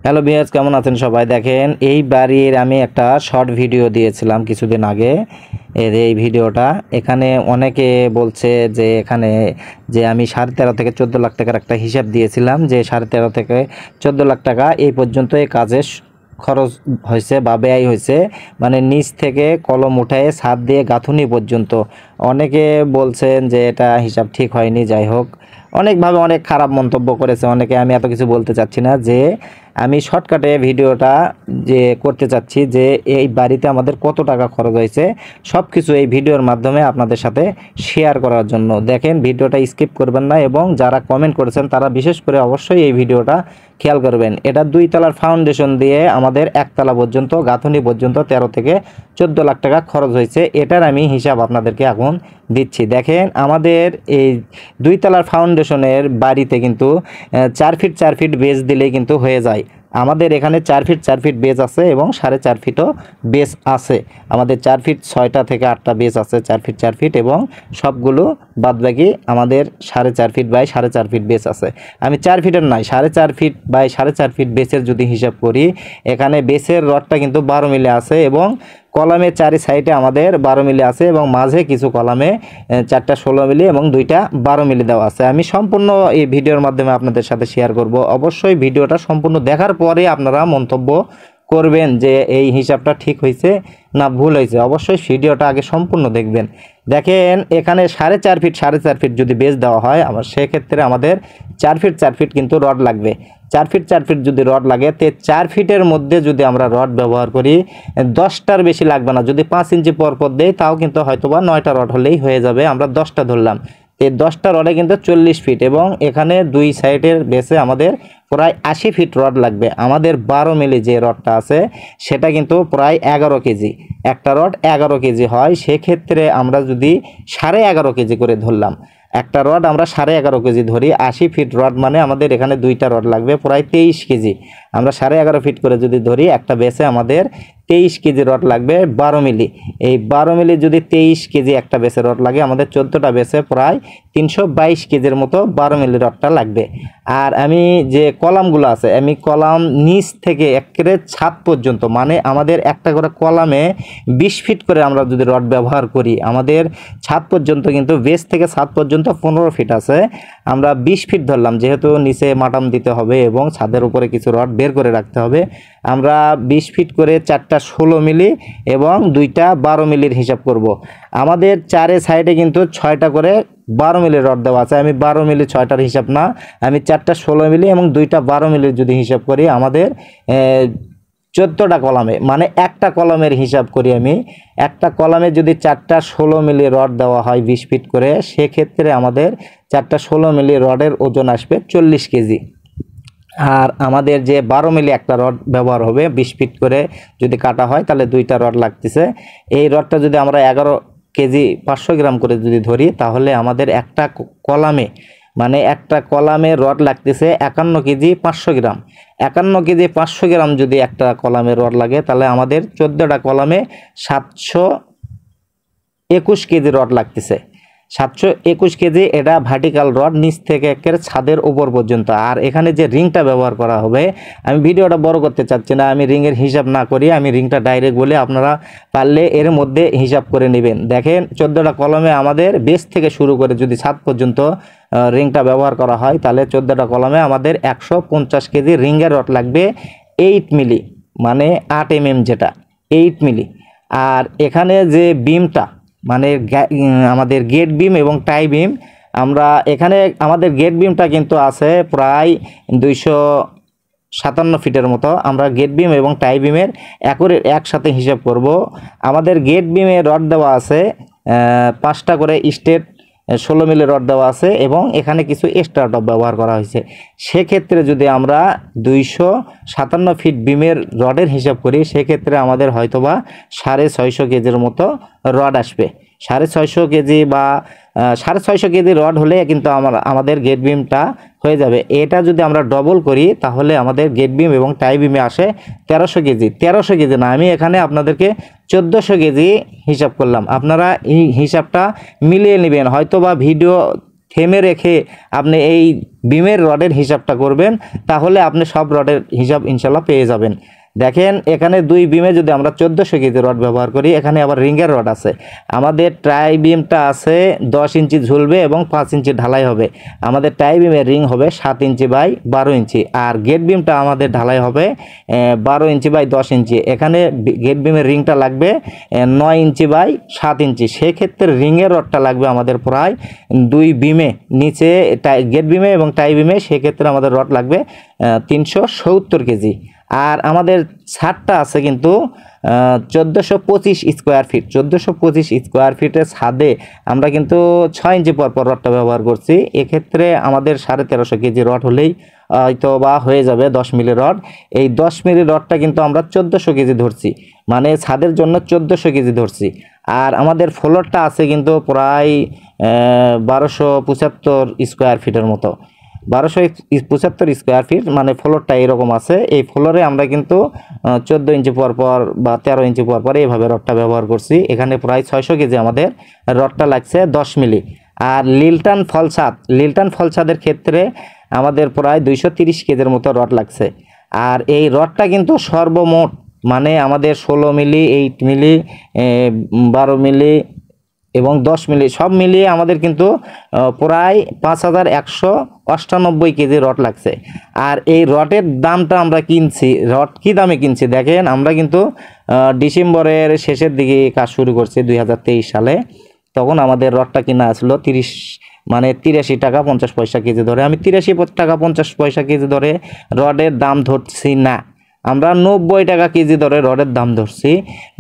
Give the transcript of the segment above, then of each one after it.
Hello viewers, কেমন আছেন সবাই? দেখেন, এই বাড়ির আমি একটা শর্ট ভিডিও দিয়েছিলাম কিছুদিন আগে। এই ভিডিওটা এখানে অনেকে বলছে যে এখানে যে আমি 13.5 থেকে 14 লাখ টাকার একটা হিসাব দিয়েছিলাম, যে 13.5 থেকে 14 লাখ টাকা এই পর্যন্ত এই কাজে খরচ হয়েছে বা ব্যয় হয়েছে, মানে নিচ থেকে কলম উঠায় ছাদ দিয়ে গাঁথুনি পর্যন্ত। অনেকে বলছেন যে এটা হিসাব ঠিক হয়নি। যাই হোক, অনেকভাবে অনেক খারাপ মন্তব্য করেছে অনেকে। আমি এত কিছু বলতে চাচ্ছি না, যে আমি শর্টকাটে ভিডিওটা যে করতে চাচ্ছি যে এই বাড়িতে আমাদের কত টাকা খরচ হয়েছে সব কিছু এই ভিডিওর মাধ্যমে আপনাদের সাথে শেয়ার করার জন্য। দেখেন, ভিডিওটা স্কিপ করবেন না, এবং যারা কমেন্ট করেছেন তারা বিশেষ করে অবশ্যই এই ভিডিওটা খেয়াল করবেন। এটা 2 তলার ফাউন্ডেশন দিয়ে আমাদের 1 তলা পর্যন্ত গাঁথুনি পর্যন্ত 13 থেকে 14 লাখ টাকা খরচ হয়েছে। এটার আমি হিসাব আপনাদেরকে এখন দিচ্ছি। দেখেন, আমাদের এই 2 তলার ফাউন্ডেশনের বাড়িতে কিন্তু 4 ফিট 4 ফিট বেস দিলে কিন্তু হয়ে যায়। আমাদের এখানে 4 ফিট 4 ফিট বেস আছে এবং 4.5 ফিটও বেস আছে। আমাদের 4 ফিট 6টা থেকে 8টা বেস আছে, 4 ফিট 4 ফিট, এবং সবগুলো বাদবাকি আমাদের 4.5 ফিট বাই 4.5 ফিট বেস আছে। আমি 4 ফিটের নয়, 4.5 ফিট বাই 4.5 ফিট বেসের যদি হিসাব করি, এখানে বেসের রডটা কিন্তু 12 মিলি আছে, এবং কলামে 4 সাইডে আমাদের 12 মিলি আছে, এবং মাঝে কিছু কলামে 4টা 16 মিলি এবং 2টা 12 মিলি দেওয়া আছে। আমি সম্পূর্ণ এই ভিডিওর মাধ্যমে আপনাদের সাথে শেয়ার করব। অবশ্যই ভিডিওটা সম্পূর্ণ দেখার পরে আপনারা মন্তব্য করবেন যে এই হিসাবটা ঠিক হয়েছে না ভুল হয়েছে। অবশ্যই ভিডিওটা আগে সম্পূর্ণ দেখবেন। দেখেন, এখানে 4.5 ফিট 4.5 ফিট যদি বেস দেওয়া হয়, সেক্ষেত্রে আমাদের 4 ফিট 4 ফিট কিন্তু রড লাগবে। 4 ফিট 4 ফিট যদি রড লাগে, তে 4 ফিটের মধ্যে যদি আমরা রড ব্যবহার করি, 10টার বেশি লাগবে না। যদি 5 ইঞ্চি পর পর দেই, তাও কিন্তু হয়তোবা 9টা রড হলেই হয়ে যাবে। আমরা 10টা ধরলাম, এই 10টা রডে কিন্তু 40 ফিট, এবং এখানে 2 সাইডের বেসে আমাদের প্রায় 80 ফিট রড লাগবে। আমাদের 12 মিলি যে রডটা আছে সেটা কিন্তু প্রায় 11 কেজি। একটা রড 11 কেজি হয়। সেক্ষেত্রে আমরা যদি 11.5 কেজি করে ধরলাম, একটা রড আমরা 11.5 কেজি ধরি, 80 ফিট রড মানে আমাদের এখানে 2টা রড লাগবে প্রায় 23 কেজি। আমরা 11.5 ফিট করে যদি ধরি, একটা বেসে আমাদের 23 কেজি রড লাগবে 12 মিলি। এই 12 মিলি যদি 23 কেজি একটা বেসে রড লাগে, আমাদের 14টা বেসে প্রায় 322 কেজির মতো 12 মিলি রডটা লাগবে। আর আমি যে কলামগুলো আছে, আমি কলাম নিচ থেকে একেবারে ছাদ পর্যন্ত, মানে আমাদের একটা করে কলামে 20 ফিট করে আমরা যদি রড ব্যবহার করি, আমাদের ছাদ পর্যন্ত কিন্তু বেস থেকে ছাদ পর্যন্ত 15 ফিট আছে। আমরা 20 ফিট ধরলাম, যেহেতু নিচে মাটাম দিতে হবে এবং ছাদের উপরে কিছু রড বের করে রাখতে হবে। আমরা 20 ফিট করে 4টা 16 মিলি এবং 2টা 12 মিলির হিসাব করব। আমাদের 4 সাইডে কিন্তু 6টা করে 12 মিলি রড দেওয়া আছে। আমি 12 মিলি 6টার হিসাব না, আমি 4টা 16 মিলি এবং 2টা 12 মিলির যদি হিসাব করি, আমাদের 14টা কলামে, মানে একটা কলামের হিসাব করি আমি, একটা কলামে যদি 4টা 16 মিলি রড দেওয়া হয় 20 ফিট করে, সেক্ষেত্রে আমাদের 4টা 16 মিলি রডের ওজন আসবে 40 কেজি। আর আমাদের যে 12 মিলি একটা রড ব্যবহার হবে 20 ফিট করে যদি কাটা হয়, তাহলে 2টা রড লাগতেছে। এই রডটা যদি আমরা 11 কেজি 500 গ্রাম করে যদি ধরি, তাহলে আমাদের একটা কলামে, মানে একটা কলামে রড লাগতেছে 51 কেজি 500 গ্রাম। 51 কেজি 500 গ্রাম যদি একটা কলামে রড লাগে, তাহলে আমাদের 14টা কলামে 721 কেজি রড লাগতেছে। 721 কেজি, এটা ভার্টিক্যাল রড নিচ থেকে একের ছাদের উপর পর্যন্ত। আর এখানে যে রিংটা ব্যবহার করা হবে, আমি ভিডিওটা বড় করতে চাচ্ছি না, আমি রিংয়ের হিসাব না করি, আমি রিংটা ডাইরেক্ট বলে, আপনারা পারলে এর মধ্যে হিসাব করে নেবেন। দেখেন, 14টা কলমে আমাদের বেস থেকে শুরু করে যদি ছাদ পর্যন্ত রিংটা ব্যবহার করা হয়, তাহলে 14টা কলমে আমাদের 150 কেজি রিংয়ের রড লাগবে 8 মিলি, মানে 8 mm, যেটা 8 মিলি। আর এখানে যে বিমটা, মানে আমাদের গেট বিম এবং টাই বিম, আমরা এখানে আমাদের গেট বিমটা কিন্তু আছে প্রায় 257 ফিটের মতো। আমরা গেট বিম এবং টাই বিমের একসাথে হিসাব করব। আমাদের গেট বিমে রড দেওয়া আছে 5টা করে স্টেট 16 মিলি রড দেওয়া আছে, এবং এখানে কিছু এক্সট্রা রড ব্যবহার করা হয়েছে। সেক্ষেত্রে যদি আমরা 257 ফিট বিমের রডের হিসাব করি, সেক্ষেত্রে আমাদের হয়তোবা 650 কেজির মতো রড আসবে। 650 কেজি বা 650 কেজি রড হলে কিন্তু আমাদের গেট বিমটা হয়ে যাবে। এটা যদি আমরা ডবল করি, তাহলে আমাদের গেট বিম এবং টাই বিমে আসে 1300 কেজি। 1300 কেজি না, আমি এখানে আপনাদেরকে 1400 কেজি হিসাব করলাম। আপনারা এই হিসাবটা মিলিয়ে নেবেন। হয়তোবা ভিডিও থেমে রেখে আপনি এই বিমের রডের হিসাবটা করবেন, তাহলে আপনি সব রডের হিসাব ইনশাল্লাহ পেয়ে যাবেন। দেখেন এখানে দুই বিমে যদি আমরা 1400 কেজি রড ব্যবহার করি, এখানে আবার রিঙ্গের রড আছে। আমাদের ট্রাই বিমটা আছে 10 ইঞ্চি ঝুলবে এবং 5 ইঞ্চি ঢালাই হবে। আমাদের ট্রাই বিমের রিং হবে 7 inch by 12 inch, R gate বিমটা আমাদের ঢালাই হবে 12 ইঞ্চি বাই 10 ইঞ্চি। এখানে গেট বিমের রিংটা লাগবে 9 ইঞ্চি বাই 7 ইঞ্চি। সেক্ষেত্রে রিংয়ের রডটা লাগবে আমাদের প্রায় দুই বিমে, নিচে গেট বিমে এবং টাই বিমে, সেক্ষেত্রে আমাদের রড লাগবে 370 কেজি। আর আমাদের ছাদটা আছে কিন্তু 1425 স্কোয়ার ফিট। 1425 স্কোয়ার ফিটের ছাদে আমরা কিন্তু 6 ইঞ্চি পর রডটা ব্যবহার করছি। এক্ষেত্রে আমাদের 1350 কেজি রড হলেই হয়তো বা হয়ে যাবে 10 মিলি রড। এই 10 মিলি রডটা কিন্তু আমরা 1400 কেজি ধরছি, মানে ছাদের জন্য 1400 কেজি ধরছি। আর আমাদের ফ্লোরটা আছে কিন্তু প্রায় 1275 স্কোয়ার ফিটের মতো, 1275 স্কোয়ার ফিট, মানে ফ্লোরটা এরকম আছে। এই ফ্লোরে আমরা কিন্তু 14 ইঞ্চি পর বা 13 ইঞ্চি পর এইভাবে রডটা ব্যবহার করছি। এখানে প্রায় 600 কেজি আমাদের রডটা লাগছে 10 মিলি। আর লিল্টন ফলছাদের ক্ষেত্রে আমাদের প্রায় 230 কেজির মতো রড লাগছে। আর এই রডটা কিন্তু সর্বমোট মানে আমাদের 16 মিলি, 8 মিলি, 12 মিলি এবং 10 মিলি সব মিলিয়ে আমাদের কিন্তু প্রায় 5198 কেজি রড লাগছে। আর এই রডের দামটা আমরা কিনছি, রড কী দামে কিনছি দেখেন। আমরা কিন্তু ডিসেম্বরের শেষের দিকে কাজ শুরু করছি 2023 সালে। তখন আমাদের রডটা কিনা আসলো 83 টাকা 50 পয়সা কেজি ধরে। আমি 83 টাকা 50 পয়সা কেজি ধরে রডের দাম ধরছি না, আমরা 90 টাকা কেজি দরে রডের দাম ধরছি।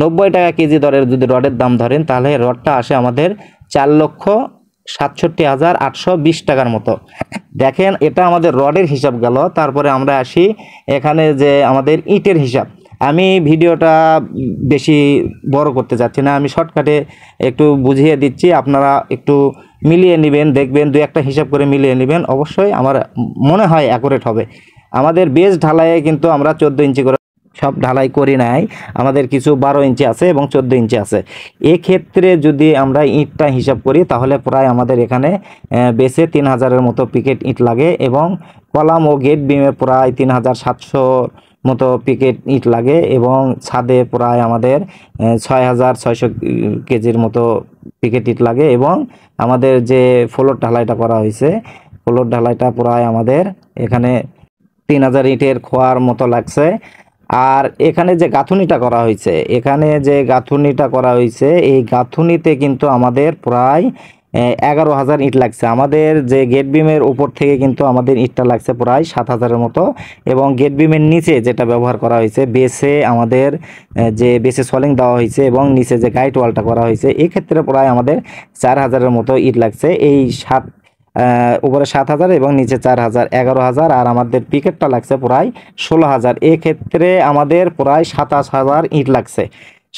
90 টাকা কেজি দরের যদি রডের দাম ধরেন, তাহলে রডটা আসে আমাদের 4,67,820 টাকার মতো। দেখেন এটা আমাদের রডের হিসাব গেল। তারপরে আমরা আসি এখানে যে আমাদের ইটের হিসাব। আমি ভিডিওটা বেশি বড় করতে চাচ্ছি না, আমি শর্টকাটে একটু বুঝিয়ে দিচ্ছি, আপনারা একটু মিলিয়ে নেবেন, দেখবেন দুই একটা হিসাব করে মিলিয়ে নেবেন, অবশ্যই আমার মনে হয় অ্যাকুরেট হবে। আমাদের বেস ঢালাইয়ে কিন্তু আমরা 14 ইঞ্চি করে সব ঢালাই করি নাই, আমাদের কিছু 12 ইঞ্চি আছে এবং 14 ইঞ্চি আছে। এক্ষেত্রে যদি আমরা ইটটা হিসাব করি, তাহলে প্রায় আমাদের এখানে বেসে 3000-এর মতো পিকেট ইট লাগে এবং কলাম ও গেট বিমে প্রায় 3700 মতো পিকেট ইট লাগে এবং ছাদে প্রায় আমাদের 6600 কেজির মতো পিকেট ইট লাগে। এবং আমাদের যে ফ্লোর ঢালাইটা করা হয়েছে, ফ্লোর ঢালাইটা প্রায় আমাদের এখানে 3000 ইটের খোয়ার মতো লাগছে। আর এখানে যে গাঁথুনিটা করা হয়েছে, এই গাঁথুনিতে কিন্তু আমাদের প্রায় 11,000 ইট লাগছে। আমাদের যে গেট বিমের উপর থেকে কিন্তু আমাদের ইটটা লাগছে প্রায় 7,000-এর মতো, এবং গেট বিমের নিচে যেটা ব্যবহার করা হয়েছে বেসে আমাদের যে বেসে সলিং দেওয়া হয়েছে এবং নিচে যে গাইড ওয়ালটা করা হয়েছে, এক্ষেত্রে প্রায় আমাদের 4,000-এর মতো ইট লাগছে। এই উপরে 7,000 এবং নিচে 4,000, 11,000। আর আমাদের পিকেটটা লাগছে প্রায় 16,000। এক্ষেত্রে আমাদের প্রায় 27,000 ইট লাগছে।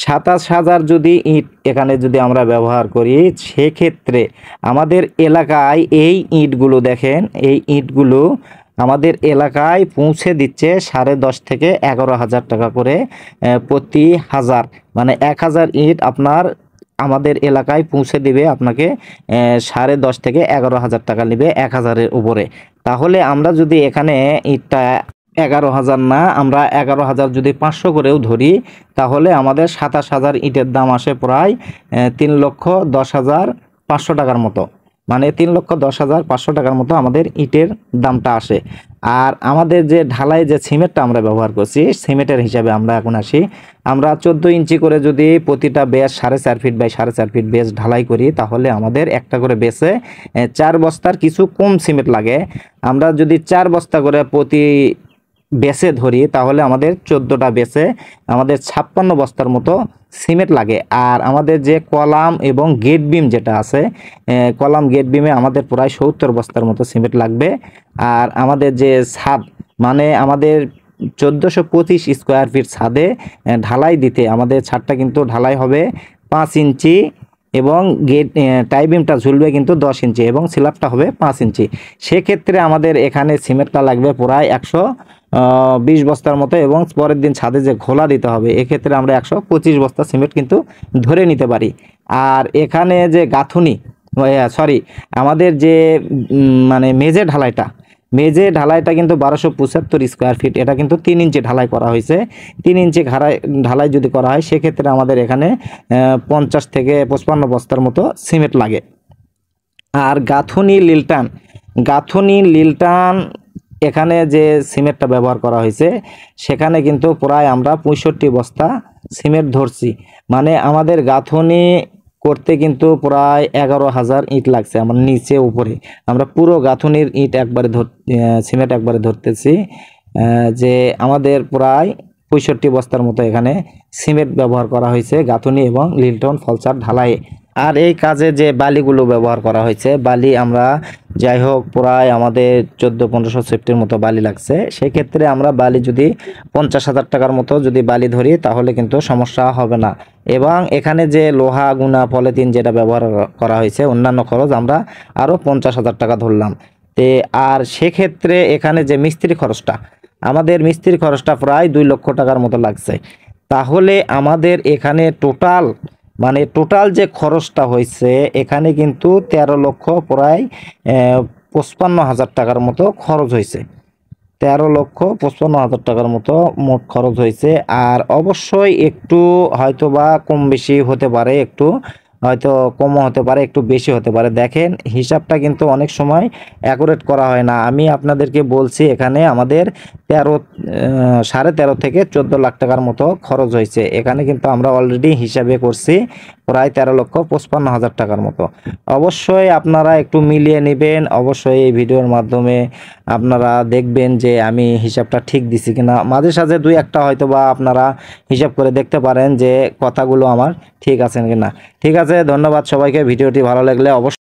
27,000 যদি ইট এখানে যদি আমরা ব্যবহার করি, সেক্ষেত্রে আমাদের এলাকায় এই ইটগুলো দেখেন, এই ইটগুলো আমাদের এলাকায় পৌঁছে দিচ্ছে 10.5 থেকে 11,000 টাকা করে প্রতি হাজার, মানে 1,000 ইট আপনার আমাদের এলাকায় পৌঁছে দিবে আপনাকে 10.5 থেকে 11,000 টাকা নেবে 1,000-এর উপরে। তাহলে আমরা যদি এখানে ইটটা 11,000 না, আমরা 11,000 যদি 500 করেও ধরি, তাহলে আমাদের 27,000 ইটের দাম আসে প্রায় 3,10,500 টাকার মতো, মানে 3,10,500 টাকার মতো আমাদের ইটের দামটা আসে। আর আমাদের যে ঢালাই যে সিমেন্টটা আমরা ব্যবহার করছি, সিমেন্টের হিসাবে আমরা এখন আসি। আমরা 14 ইঞ্চি করে যদি প্রতিটা base 4.5 feet by 4.5 feet base ঢালাই করি, তাহলে আমাদের একটা করে বেসে 4 বস্তার কিছু কম সিমেন্ট লাগে। আমরা যদি 4 বস্তা করে প্রতি বেসে ধরি, তাহলে আমাদের 14টা বেসে আমাদের 56 বস্তার মতো সিমেন্ট লাগে। আর আমাদের যে কলাম এবং গেট বিম যেটা আছে, কলাম গেট বিমে আমাদের প্রায় 70 বস্তার মতো সিমেন্ট লাগবে। আর আমাদের যে ছাদ, মানে আমাদের 1425 স্কোয়ার ফিট ছাদে ঢালাই দিতে, আমাদের ছাদটা কিন্তু ঢালাই হবে 5 ইঞ্চি এবং গেট টাই বিমটা ঝুলবে কিন্তু 10 ইঞ্চি এবং স্ল্যাবটা হবে 5 ইঞ্চি। সেক্ষেত্রে আমাদের এখানে সিমেন্টটা লাগবে প্রায় 120 বস্তার মতো, এবং পরের দিন ছাদে যে ঘোলা দিতে হবে, এক্ষেত্রে আমরা 125 বস্তা সিমেন্ট কিন্তু ধরে নিতে পারি। আর এখানে যে গাঁথুনি, সরি, আমাদের যে মানে মেঝে ঢালাইটা কিন্তু 1275 স্কোয়ার ফিট, এটা কিন্তু 3 ইঞ্চি ঢালাই করা হয়েছে। 3 ইঞ্চি ঢালাই যদি করা হয় সেক্ষেত্রে আমাদের এখানে 50 থেকে 55 বস্তার মতো সিমেন্ট লাগে। আর গাঁথুনি লিলটান এখানে যে সিমেন্টটা ব্যবহার করা হয়েছে সেখানে কিন্তু প্রায় আমরা 65 বস্তা সিমেন্ট ধরছি। মানে আমাদের গাঁথুনি করতে কিন্তু প্রায় 11,000 ইট লাগছে আমার নিচে উপরে। আমরা পুরো গাঁথুনির ইট সিমেন্ট একবারে ধরতেছি, যে আমাদের প্রায় 65 বস্তার মতো এখানে সিমেন্ট ব্যবহার করা হয়েছে গাঁথুনি এবং লিলটন ফলসার ঢালাই। আর এই কাজে যে বালিগুলো ব্যবহার করা হয়েছে, বালি আমরা যাই হোক প্রায় আমাদের 1400-1500 সেফটির মতো বালি লাগছে। সেক্ষেত্রে আমরা বালি যদি 50,000 টাকার মতো যদি বালি ধরি তাহলে কিন্তু সমস্যা হবে না। এবং এখানে যে লোহা গুনা পলিথিন যেটা ব্যবহার করা হয়েছে অন্যান্য খরচ আমরা আরও 50,000 টাকা ধরলাম। আর সেক্ষেত্রে এখানে যে আমাদের মিস্ত্রি খরচটা প্রায় 2 লক্ষ টাকার মতো লাগছে। তাহলে আমাদের এখানে টোটাল যে খরচটা হয়েছে এখানে কিন্তু 13 লক্ষ প্রায় 55,000 টাকার মতো খরচ হয়েছে। 13,55,000 টাকার মতো মোট খরচ হয়েছে। আর অবশ্যই একটু হয়তো বা কম বেশি হতে পারে, একটু হয়তো কমও হতে পারে, একটু বেশি হতে পারে। দেখেন হিসাবটা কিন্তু অনেক সময় অ্যাকুরেট করা হয় না। আমি আপনাদেরকে বলছি এখানে আমাদের 13.5 থেকে 14 লাখ টাকার মতো খরচ হয়েছে। এখানে কিন্তু আমরা অলরেডি হিসাবে করছি প্রায় 13,55,000 টাকার মতো। অবশ্যই আপনারা একটু মিলিয়ে নেবেন। অবশ্যই এই ভিডিওর মাধ্যমে আপনারা দেখবেন যে আমি হিসাবটা ঠিক দিছি কিনা। মাঝে সাঝে 2-1টা হয়তো বা আপনারা হিসাব করে দেখতে পারেন যে কথাগুলো আমার ঠিক আছে কিনা। ঠিক আছে, ধন্যবাদ সবাইকে। ভিডিওটি ভালো লাগলে অবশ্যই